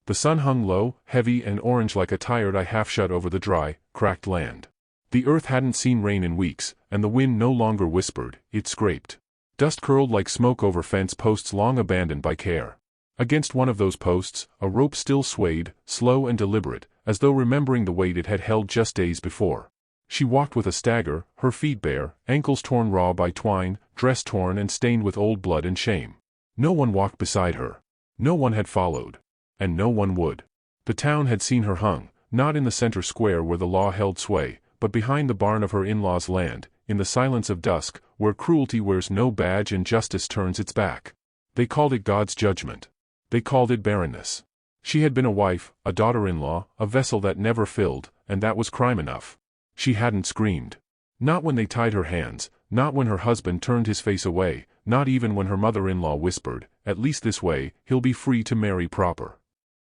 The sun hung low, heavy and orange like a tired eye half shut over the dry, cracked land. The earth hadn't seen rain in weeks, and the wind no longer whispered, it scraped. Dust curled like smoke over fence posts long abandoned by care. Against one of those posts, a rope still swayed, slow and deliberate, as though remembering the weight it had held just days before. She walked with a stagger, her feet bare, ankles torn raw by twine, dress torn and stained with old blood and shame. No one walked beside her. No one had followed. And no one would. The town had seen her hung, not in the center square where the law held sway, but behind the barn of her in-laws' land, in the silence of dusk, where cruelty wears no badge and justice turns its back. They called it God's judgment. They called it barrenness. She had been a wife, a daughter-in-law, a vessel that never filled, and that was crime enough. She hadn't screamed. Not when they tied her hands, not when her husband turned his face away, not even when her mother-in-law whispered, "At least this way, he'll be free to marry proper."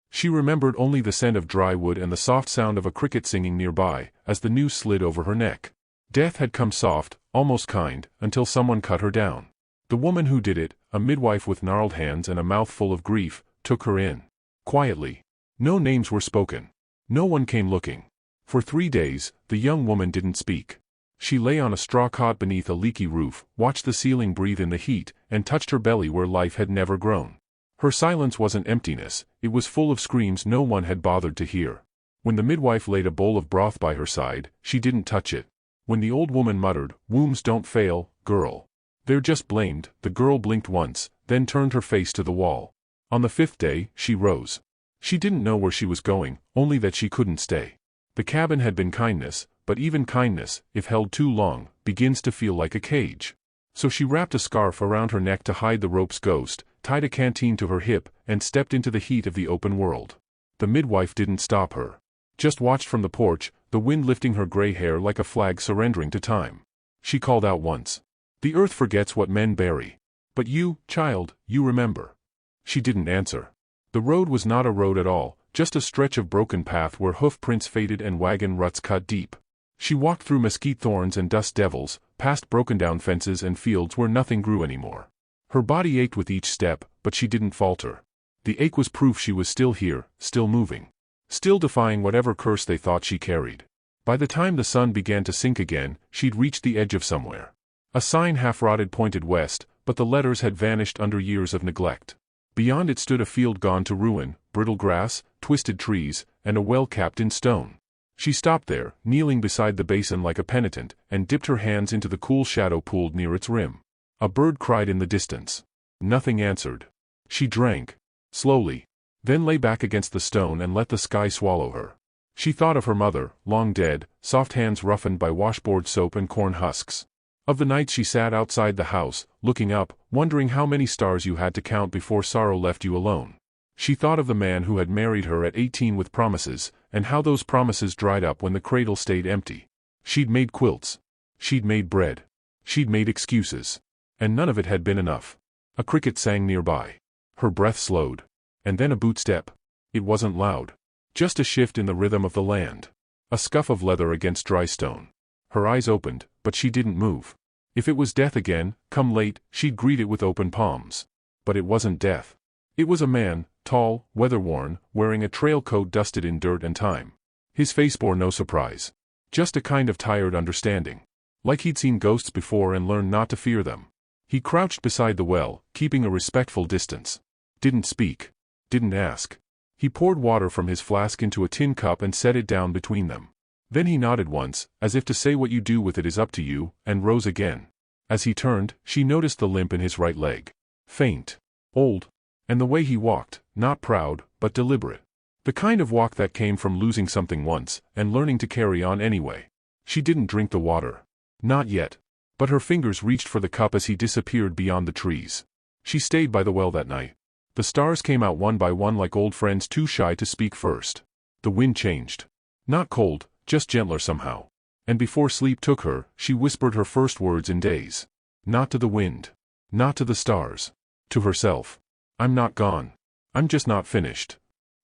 She remembered only the scent of dry wood and the soft sound of a cricket singing nearby, as the noose slid over her neck. Death had come soft, almost kind, until someone cut her down. The woman who did it, a midwife with gnarled hands and a mouth full of grief, took her in. Quietly. No names were spoken. No one came looking. For 3 days, the young woman didn't speak. She lay on a straw cot beneath a leaky roof, watched the ceiling breathe in the heat, and touched her belly where life had never grown. Her silence wasn't emptiness, it was full of screams no one had bothered to hear. When the midwife laid a bowl of broth by her side, she didn't touch it. When the old woman muttered, "Wombs don't fail, girl. They're just blamed," the girl blinked once, then turned her face to the wall. On the 5th day, she rose. She didn't know where she was going, only that she couldn't stay. The cabin had been kindness, but even kindness, if held too long, begins to feel like a cage. So she wrapped a scarf around her neck to hide the rope's ghost, tied a canteen to her hip, and stepped into the heat of the open world. The midwife didn't stop her. Just watched from the porch, the wind lifting her gray hair like a flag surrendering to time. She called out once. "The earth forgets what men bury. But you, child, you remember." She didn't answer. The road was not a road at all, just a stretch of broken path where hoof prints faded and wagon ruts cut deep. She walked through mesquite thorns and dust devils, past broken-down fences and fields where nothing grew anymore. Her body ached with each step, but she didn't falter. The ache was proof she was still here, still moving. Still defying whatever curse they thought she carried. By the time the sun began to sink again, she'd reached the edge of somewhere. A sign half-rotted pointed west, but the letters had vanished under years of neglect. Beyond it stood a field gone to ruin, brittle grass, twisted trees, and a well capped in stone. She stopped there, kneeling beside the basin like a penitent, and dipped her hands into the cool shadow pooled near its rim. A bird cried in the distance. Nothing answered. She drank. Slowly. Then lay back against the stone and let the sky swallow her. She thought of her mother, long dead, soft hands roughened by washboard soap and corn husks. Of the nights she sat outside the house, looking up, wondering how many stars you had to count before sorrow left you alone. She thought of the man who had married her at 18 with promises, and how those promises dried up when the cradle stayed empty. She'd made quilts. She'd made bread. She'd made excuses. And none of it had been enough. A cricket sang nearby. Her breath slowed. And then a boot step. It wasn't loud. Just a shift in the rhythm of the land. A scuff of leather against dry stone. Her eyes opened, but she didn't move. If it was death again, come late, she'd greet it with open palms. But it wasn't death. It was a man, tall, weather-worn, wearing a trail coat dusted in dirt and time. His face bore no surprise. Just a kind of tired understanding. Like he'd seen ghosts before and learned not to fear them. He crouched beside the well, keeping a respectful distance. Didn't speak. Didn't ask. He poured water from his flask into a tin cup and set it down between them. Then he nodded once, as if to say what you do with it is up to you, and rose again. As he turned, she noticed the limp in his right leg. Faint. Old. And the way he walked, not proud, but deliberate. The kind of walk that came from losing something once, and learning to carry on anyway. She didn't drink the water. Not yet. But her fingers reached for the cup as he disappeared beyond the trees. She stayed by the well that night. The stars came out one by one like old friends too shy to speak first. The wind changed. Not cold, just gentler somehow. And before sleep took her, she whispered her first words in days. Not to the wind. Not to the stars. To herself. "I'm not gone. I'm just not finished."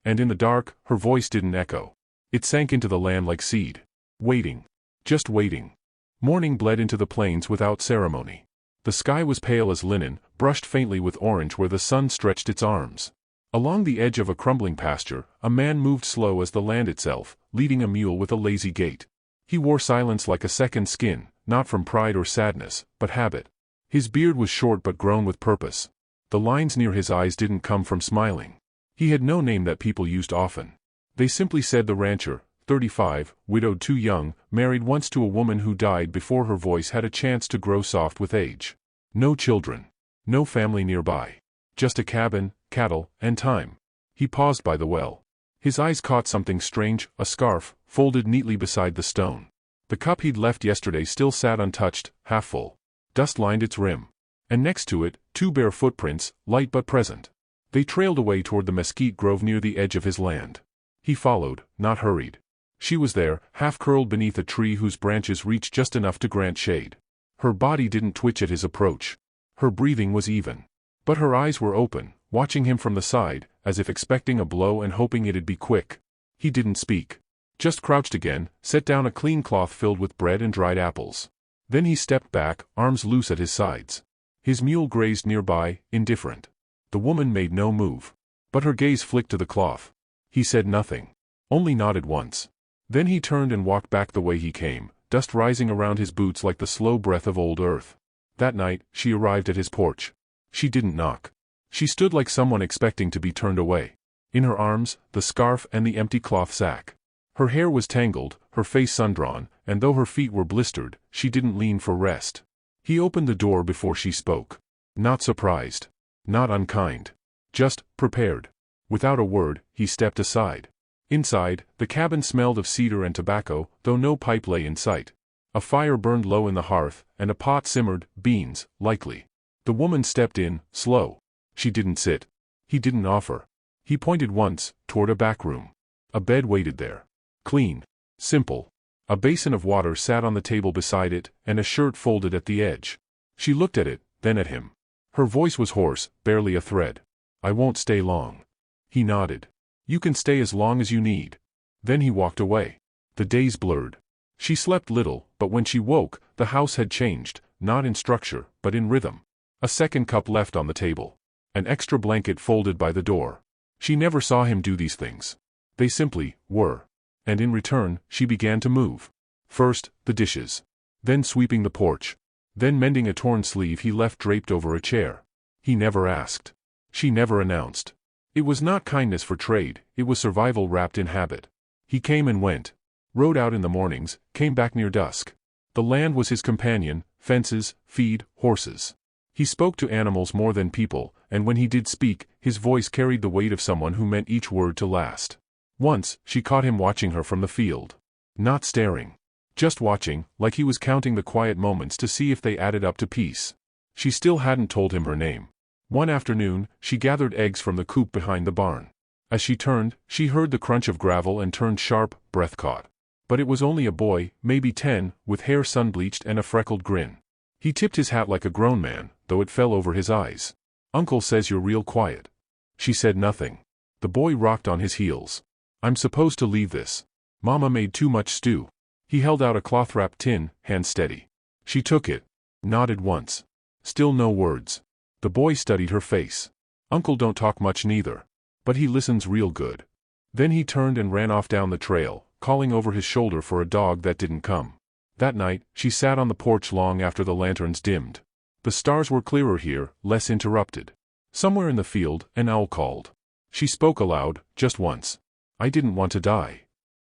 And in the dark, her voice didn't echo. It sank into the land like seed. Waiting. Just waiting. Morning bled into the plains without ceremony. The sky was pale as linen, brushed faintly with orange where the sun stretched its arms. Along the edge of a crumbling pasture, a man moved slow as the land itself, leading a mule with a lazy gait. He wore silence like a second skin, not from pride or sadness, but habit. His beard was short but grown with purpose. The lines near his eyes didn't come from smiling. He had no name that people used often. They simply said the rancher, 35, widowed too young, married once to a woman who died before her voice had a chance to grow soft with age. No children. No family nearby. Just a cabin, cattle, and time. He paused by the well. His eyes caught something strange, a scarf, folded neatly beside the stone. The cup he'd left yesterday still sat untouched, half full. Dust lined its rim. And next to it, 2 bare footprints, light but present. They trailed away toward the mesquite grove near the edge of his land. He followed, not hurried. She was there, half-curled beneath a tree whose branches reached just enough to grant shade. Her body didn't twitch at his approach. Her breathing was even. But her eyes were open, watching him from the side, as if expecting a blow and hoping it'd be quick. He didn't speak. Just crouched again, set down a clean cloth filled with bread and dried apples. Then he stepped back, arms loose at his sides. His mule grazed nearby, indifferent. The woman made no move. But her gaze flicked to the cloth. He said nothing. Only nodded once. Then he turned and walked back the way he came, dust rising around his boots like the slow breath of old earth. That night, she arrived at his porch. She didn't knock. She stood like someone expecting to be turned away. In her arms, the scarf and the empty cloth sack. Her hair was tangled, her face sun-drawn, and though her feet were blistered, she didn't lean for rest. He opened the door before she spoke. Not surprised. Not unkind. Just prepared. Without a word, he stepped aside. Inside, the cabin smelled of cedar and tobacco, though no pipe lay in sight. A fire burned low in the hearth, and a pot simmered, beans, likely. The woman stepped in, slow. She didn't sit. He didn't offer. He pointed once, toward a back room. A bed waited there. Clean. Simple. A basin of water sat on the table beside it, and a shirt folded at the edge. She looked at it, then at him. Her voice was hoarse, barely a thread. I won't stay long. He nodded. You can stay as long as you need. Then he walked away. The days blurred. She slept little, but when she woke, the house had changed, not in structure, but in rhythm. A second cup left on the table. An extra blanket folded by the door. She never saw him do these things. They simply were. And in return, she began to move. First, the dishes. Then sweeping the porch. Then mending a torn sleeve he left draped over a chair. He never asked. She never announced. It was not kindness for trade, it was survival wrapped in habit. He came and went. Rode out in the mornings, came back near dusk. The land was his companion, fences, feed, horses. He spoke to animals more than people, and when he did speak, his voice carried the weight of someone who meant each word to last. Once, she caught him watching her from the field. Not staring. Just watching, like he was counting the quiet moments to see if they added up to peace. She still hadn't told him her name. One afternoon, she gathered eggs from the coop behind the barn. As she turned, she heard the crunch of gravel and turned sharp, breath caught. But it was only a boy, maybe 10, with hair sun-bleached and a freckled grin. He tipped his hat like a grown man, though it fell over his eyes. Uncle says you're real quiet. She said nothing. The boy rocked on his heels. I'm supposed to leave this. Mama made too much stew. He held out a cloth-wrapped tin, hand steady. She took it. Nodded once. Still no words. The boy studied her face. Uncle don't talk much neither. But he listens real good. Then he turned and ran off down the trail, calling over his shoulder for a dog that didn't come. That night, she sat on the porch long after the lanterns dimmed. The stars were clearer here, less interrupted. Somewhere in the field, an owl called. She spoke aloud, just once. I didn't want to die.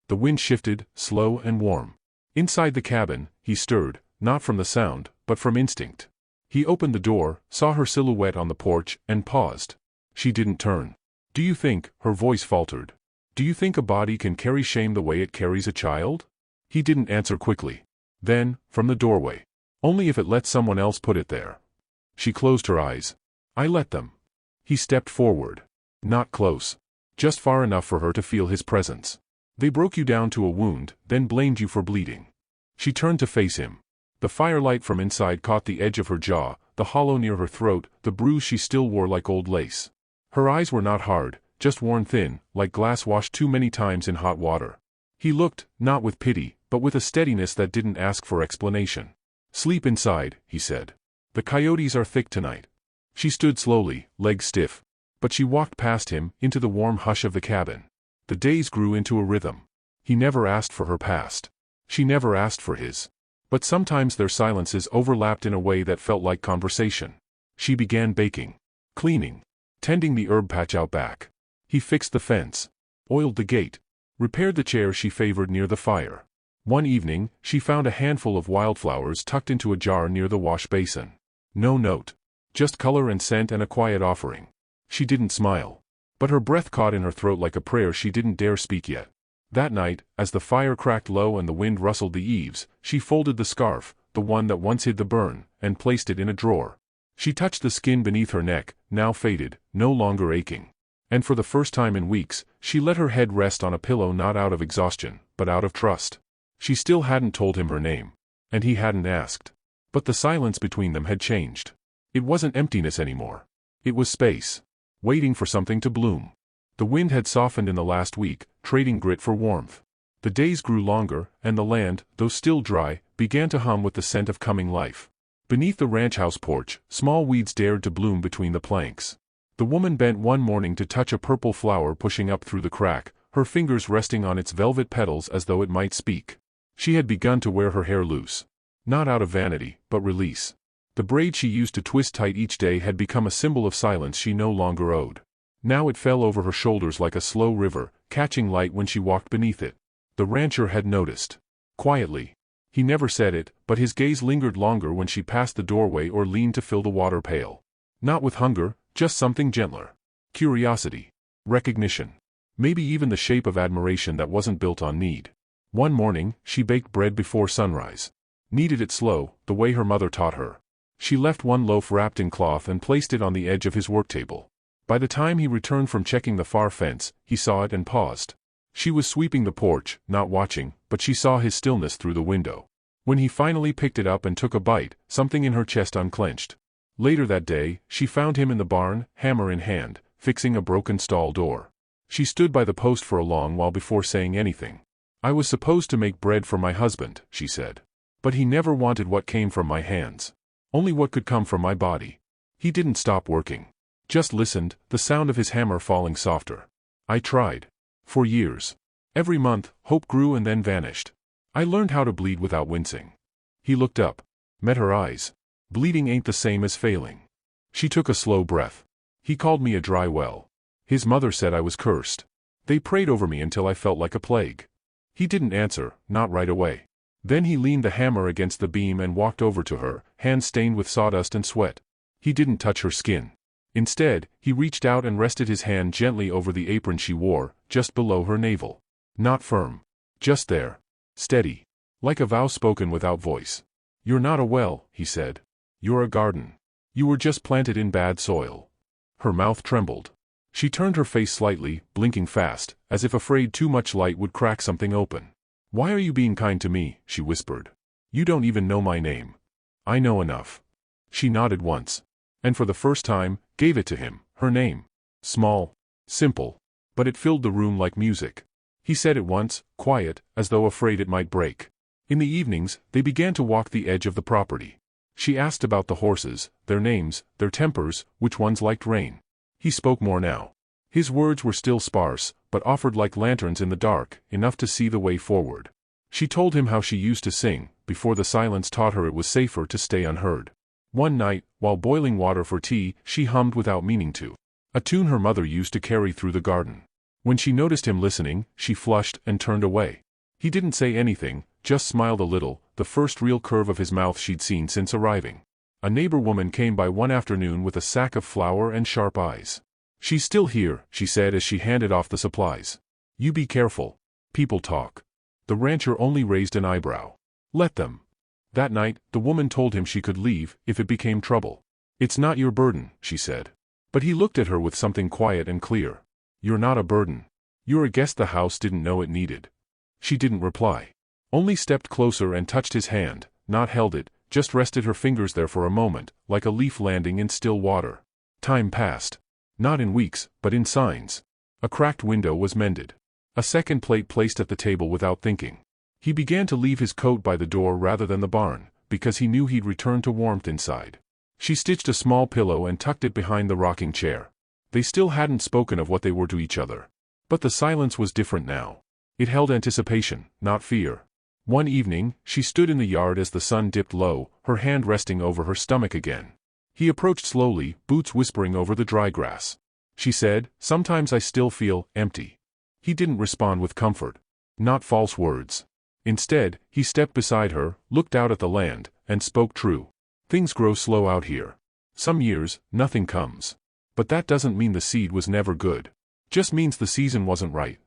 The wind shifted, slow and warm. Inside the cabin, he stirred, not from the sound, but from instinct. He opened the door, saw her silhouette on the porch, and paused. She didn't turn. Do you think, her voice faltered, do you think a body can carry shame the way it carries a child? He didn't answer quickly. Then, from the doorway. Only if it lets someone else put it there. She closed her eyes. I let them. He stepped forward. Not close. Just far enough for her to feel his presence. They broke you down to a wound, then blamed you for bleeding. She turned to face him. The firelight from inside caught the edge of her jaw, the hollow near her throat, the bruise she still wore like old lace. Her eyes were not hard, just worn thin, like glass washed too many times in hot water. He looked, not with pity, but with a steadiness that didn't ask for explanation. Sleep inside, he said. The coyotes are thick tonight. She stood slowly, legs stiff. But she walked past him, into the warm hush of the cabin. The days grew into a rhythm. He never asked for her past. She never asked for his. But sometimes their silences overlapped in a way that felt like conversation. She began baking, cleaning, tending the herb patch out back. He fixed the fence, oiled the gate, repaired the chair she favored near the fire. One evening, she found a handful of wildflowers tucked into a jar near the wash basin. No note. Just color and scent and a quiet offering. She didn't smile. But her breath caught in her throat like a prayer she didn't dare speak yet. That night, as the fire cracked low and the wind rustled the eaves, she folded the scarf, the one that once hid the burn, and placed it in a drawer. She touched the skin beneath her neck, now faded, no longer aching. And for the first time in weeks, she let her head rest on a pillow not out of exhaustion, but out of trust. She still hadn't told him her name. And he hadn't asked. But the silence between them had changed. It wasn't emptiness anymore. It was space. Waiting for something to bloom. The wind had softened in the last week, trading grit for warmth. The days grew longer, and the land, though still dry, began to hum with the scent of coming life. Beneath the ranch house porch, small weeds dared to bloom between the planks. The woman bent one morning to touch a purple flower pushing up through the crack, her fingers resting on its velvet petals as though it might speak. She had begun to wear her hair loose. Not out of vanity, but release. The braid she used to twist tight each day had become a symbol of silence she no longer owed. Now it fell over her shoulders like a slow river, catching light when she walked beneath it. The rancher had noticed. Quietly. He never said it, but his gaze lingered longer when she passed the doorway or leaned to fill the water pail. Not with hunger, just something gentler. Curiosity. Recognition. Maybe even the shape of admiration that wasn't built on need. One morning, she baked bread before sunrise. Kneaded it slow, the way her mother taught her. She left one loaf wrapped in cloth and placed it on the edge of his work table. By the time he returned from checking the far fence, he saw it and paused. She was sweeping the porch, not watching, but she saw his stillness through the window. When he finally picked it up and took a bite, something in her chest unclenched. Later that day, she found him in the barn, hammer in hand, fixing a broken stall door. She stood by the post for a long while before saying anything. "I was supposed to make bread for my husband," she said. "But he never wanted what came from my hands. Only what could come from my body. He didn't stop working. Just listened, the sound of his hammer falling softer. I tried. For years. Every month, hope grew and then vanished. I learned how to bleed without wincing." He looked up. Met her eyes. "Bleeding ain't the same as failing." She took a slow breath. "He called me a dry well. His mother said I was cursed. They prayed over me until I felt like a plague." He didn't answer, not right away. Then he leaned the hammer against the beam and walked over to her, hands stained with sawdust and sweat. He didn't touch her skin. Instead, he reached out and rested his hand gently over the apron she wore, just below her navel. Not firm. Just there. Steady. Like a vow spoken without voice. "You're not a well," he said. "You're a garden. You were just planted in bad soil." Her mouth trembled. She turned her face slightly, blinking fast, as if afraid too much light would crack something open. "Why are you being kind to me?" she whispered. "You don't even know my name." "I know enough." She nodded once. And for the first time, gave it to him, her name. Small. Simple. But it filled the room like music. He said it once, quiet, as though afraid it might break. In the evenings, they began to walk the edge of the property. She asked about the horses, their names, their tempers, which ones liked rain. He spoke more now. His words were still sparse, but offered like lanterns in the dark, enough to see the way forward. She told him how she used to sing, before the silence taught her it was safer to stay unheard. One night, while boiling water for tea, she hummed without meaning to. A tune her mother used to carry through the garden. When she noticed him listening, she flushed and turned away. He didn't say anything, just smiled a little, the first real curve of his mouth she'd seen since arriving. A neighbor woman came by one afternoon with a sack of flour and sharp eyes. "She's still here," she said as she handed off the supplies. "You be careful. People talk." The rancher only raised an eyebrow. "Let them." That night, the woman told him she could leave, if it became trouble. "It's not your burden," she said. But he looked at her with something quiet and clear. "You're not a burden. You're a guest the house didn't know it needed." She didn't reply. Only stepped closer and touched his hand, not held it, just rested her fingers there for a moment, like a leaf landing in still water. Time passed. Not in weeks, but in signs. A cracked window was mended. A second plate placed at the table without thinking. He began to leave his coat by the door rather than the barn, because he knew he'd return to warmth inside. She stitched a small pillow and tucked it behind the rocking chair. They still hadn't spoken of what they were to each other. But the silence was different now. It held anticipation, not fear. One evening, she stood in the yard as the sun dipped low, her hand resting over her stomach again. He approached slowly, boots whispering over the dry grass. She said, "Sometimes I still feel empty." He didn't respond with comfort. Not false words. Instead, he stepped beside her, looked out at the land, and spoke true. Things grow slow out here. Some years, nothing comes. But that doesn't mean the seed was never good. Just means the season wasn't right.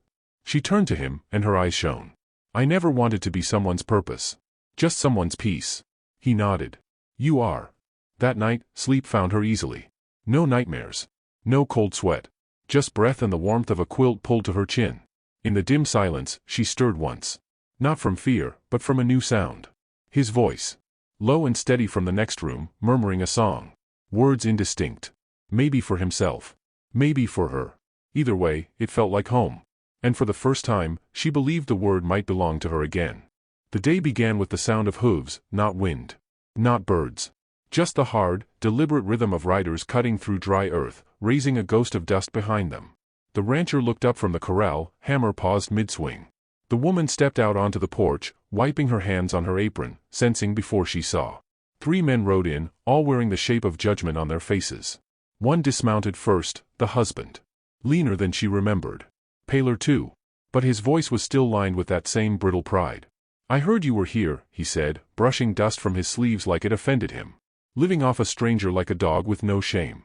She turned to him, and her eyes shone. "I never wanted to be someone's purpose. Just someone's peace." He nodded. "You are." That night, sleep found her easily. No nightmares. No cold sweat. Just breath and the warmth of a quilt pulled to her chin. In the dim silence, she stirred once. Not from fear, but from a new sound. His voice. Low and steady from the next room, murmuring a song. Words indistinct. Maybe for himself. Maybe for her. Either way, it felt like home. And for the first time, she believed the word might belong to her again. The day began with the sound of hooves, not wind. Not birds. Just the hard, deliberate rhythm of riders cutting through dry earth, raising a ghost of dust behind them. The rancher looked up from the corral, hammer paused mid-swing. The woman stepped out onto the porch, wiping her hands on her apron, sensing before she saw. 3 men rode in, all wearing the shape of judgment on their faces. One dismounted first, the husband. Leaner than she remembered. Paler too. But his voice was still lined with that same brittle pride. "I heard you were here," he said, brushing dust from his sleeves like it offended him. Living off a stranger like a dog with no shame.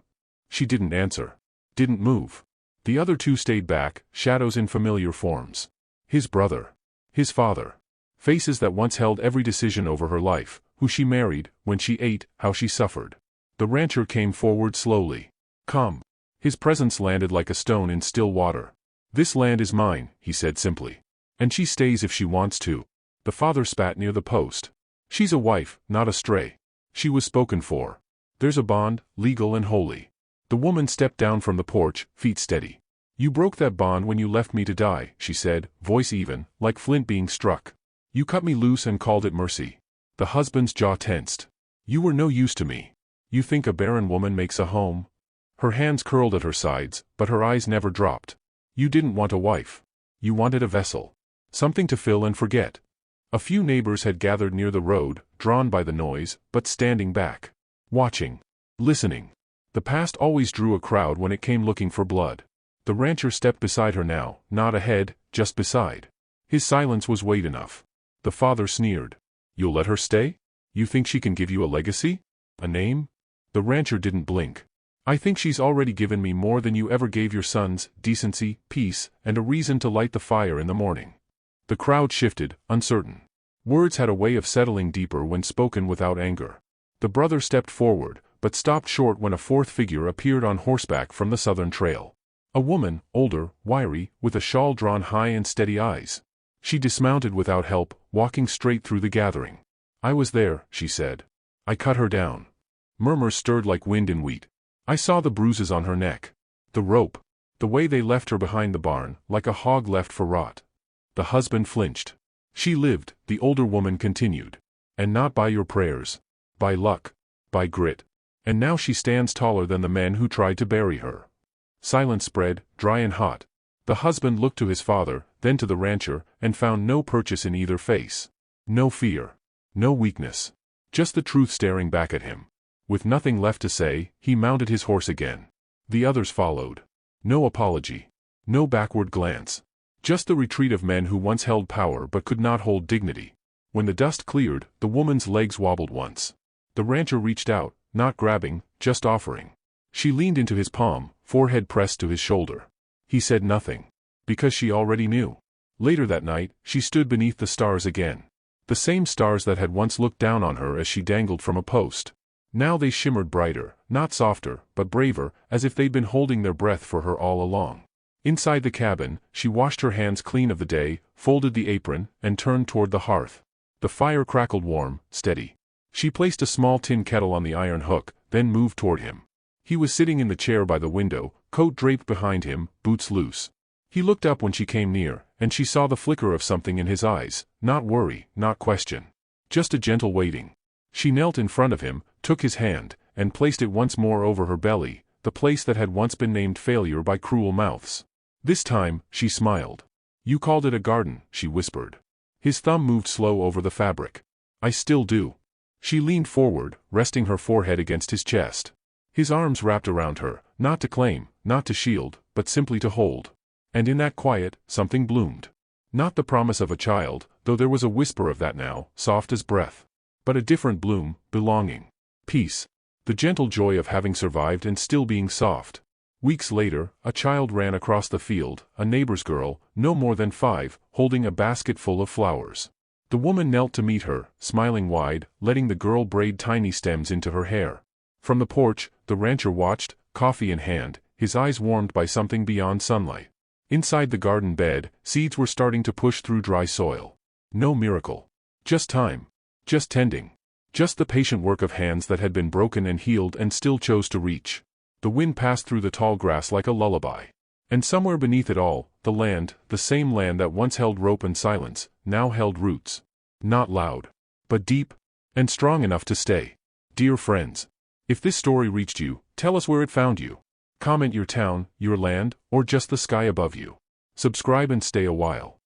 She didn't answer. Didn't move. The other 2 stayed back, shadows in familiar forms. His brother. His father. Faces that once held every decision over her life, who she married, when she ate, how she suffered. The rancher came forward slowly. "Come." His presence landed like a stone in still water. "This land is mine," he said simply. "And she stays if she wants to." The father spat near the post. "She's a wife, not a stray. She was spoken for. There's a bond, legal and holy." The woman stepped down from the porch, feet steady. "You broke that bond when you left me to die," she said, voice even, like flint being struck. "You cut me loose and called it mercy." The husband's jaw tensed. "You were no use to me. You think a barren woman makes a home?" Her hands curled at her sides, but her eyes never dropped. "You didn't want a wife. You wanted a vessel. Something to fill and forget." A few neighbors had gathered near the road, drawn by the noise, but standing back. Watching. Listening. The past always drew a crowd when it came looking for blood. The rancher stepped beside her now, not ahead, just beside. His silence was weight enough. The father sneered. "You'll let her stay? You think she can give you a legacy? A name?" The rancher didn't blink. "I think she's already given me more than you ever gave your sons: decency, peace, and a reason to light the fire in the morning." The crowd shifted, uncertain. Words had a way of settling deeper when spoken without anger. The brother stepped forward, but stopped short when a 4th figure appeared on horseback from the southern trail. A woman, older, wiry, with a shawl drawn high and steady eyes. She dismounted without help, walking straight through the gathering. "I was there," she said. "I cut her down." Murmurs stirred like wind in wheat. "I saw the bruises on her neck. The rope. The way they left her behind the barn, like a hog left for rot." The husband flinched. "She lived," the older woman continued. "And not by your prayers. By luck. By grit. And now she stands taller than the men who tried to bury her." Silence spread, dry and hot. The husband looked to his father, then to the rancher, and found no purchase in either face. No fear. No weakness. Just the truth staring back at him. With nothing left to say, he mounted his horse again. The others followed. No apology. No backward glance. Just the retreat of men who once held power but could not hold dignity. When the dust cleared, the woman's legs wobbled once. The rancher reached out, not grabbing, just offering. She leaned into his palm, forehead pressed to his shoulder. He said nothing. Because she already knew. Later that night, she stood beneath the stars again. The same stars that had once looked down on her as she dangled from a post. Now they shimmered brighter, not softer, but braver, as if they'd been holding their breath for her all along. Inside the cabin, she washed her hands clean of the day, folded the apron, and turned toward the hearth. The fire crackled warm, steady. She placed a small tin kettle on the iron hook, then moved toward him. He was sitting in the chair by the window, coat draped behind him, boots loose. He looked up when she came near, and she saw the flicker of something in his eyes, not worry, not question. Just a gentle waiting. She knelt in front of him, took his hand, and placed it once more over her belly, the place that had once been named failure by cruel mouths. This time, she smiled. "You called it a garden," she whispered. His thumb moved slow over the fabric. "I still do." She leaned forward, resting her forehead against his chest. His arms wrapped around her, not to claim, not to shield, but simply to hold. And in that quiet, something bloomed. Not the promise of a child, though there was a whisper of that now, soft as breath. But a different bloom, belonging. Peace. The gentle joy of having survived and still being soft. Weeks later, a child ran across the field, a neighbor's girl, no more than 5, holding a basket full of flowers. The woman knelt to meet her, smiling wide, letting the girl braid tiny stems into her hair. From the porch, the rancher watched, coffee in hand, his eyes warmed by something beyond sunlight. Inside the garden bed, seeds were starting to push through dry soil. No miracle. Just time. Just tending. Just the patient work of hands that had been broken and healed and still chose to reach. The wind passed through the tall grass like a lullaby. And somewhere beneath it all, the land, the same land that once held rope and silence, now held roots. Not loud. But deep. And strong enough to stay. Dear friends. If this story reached you, tell us where it found you. Comment your town, your land, or just the sky above you. Subscribe and stay a while.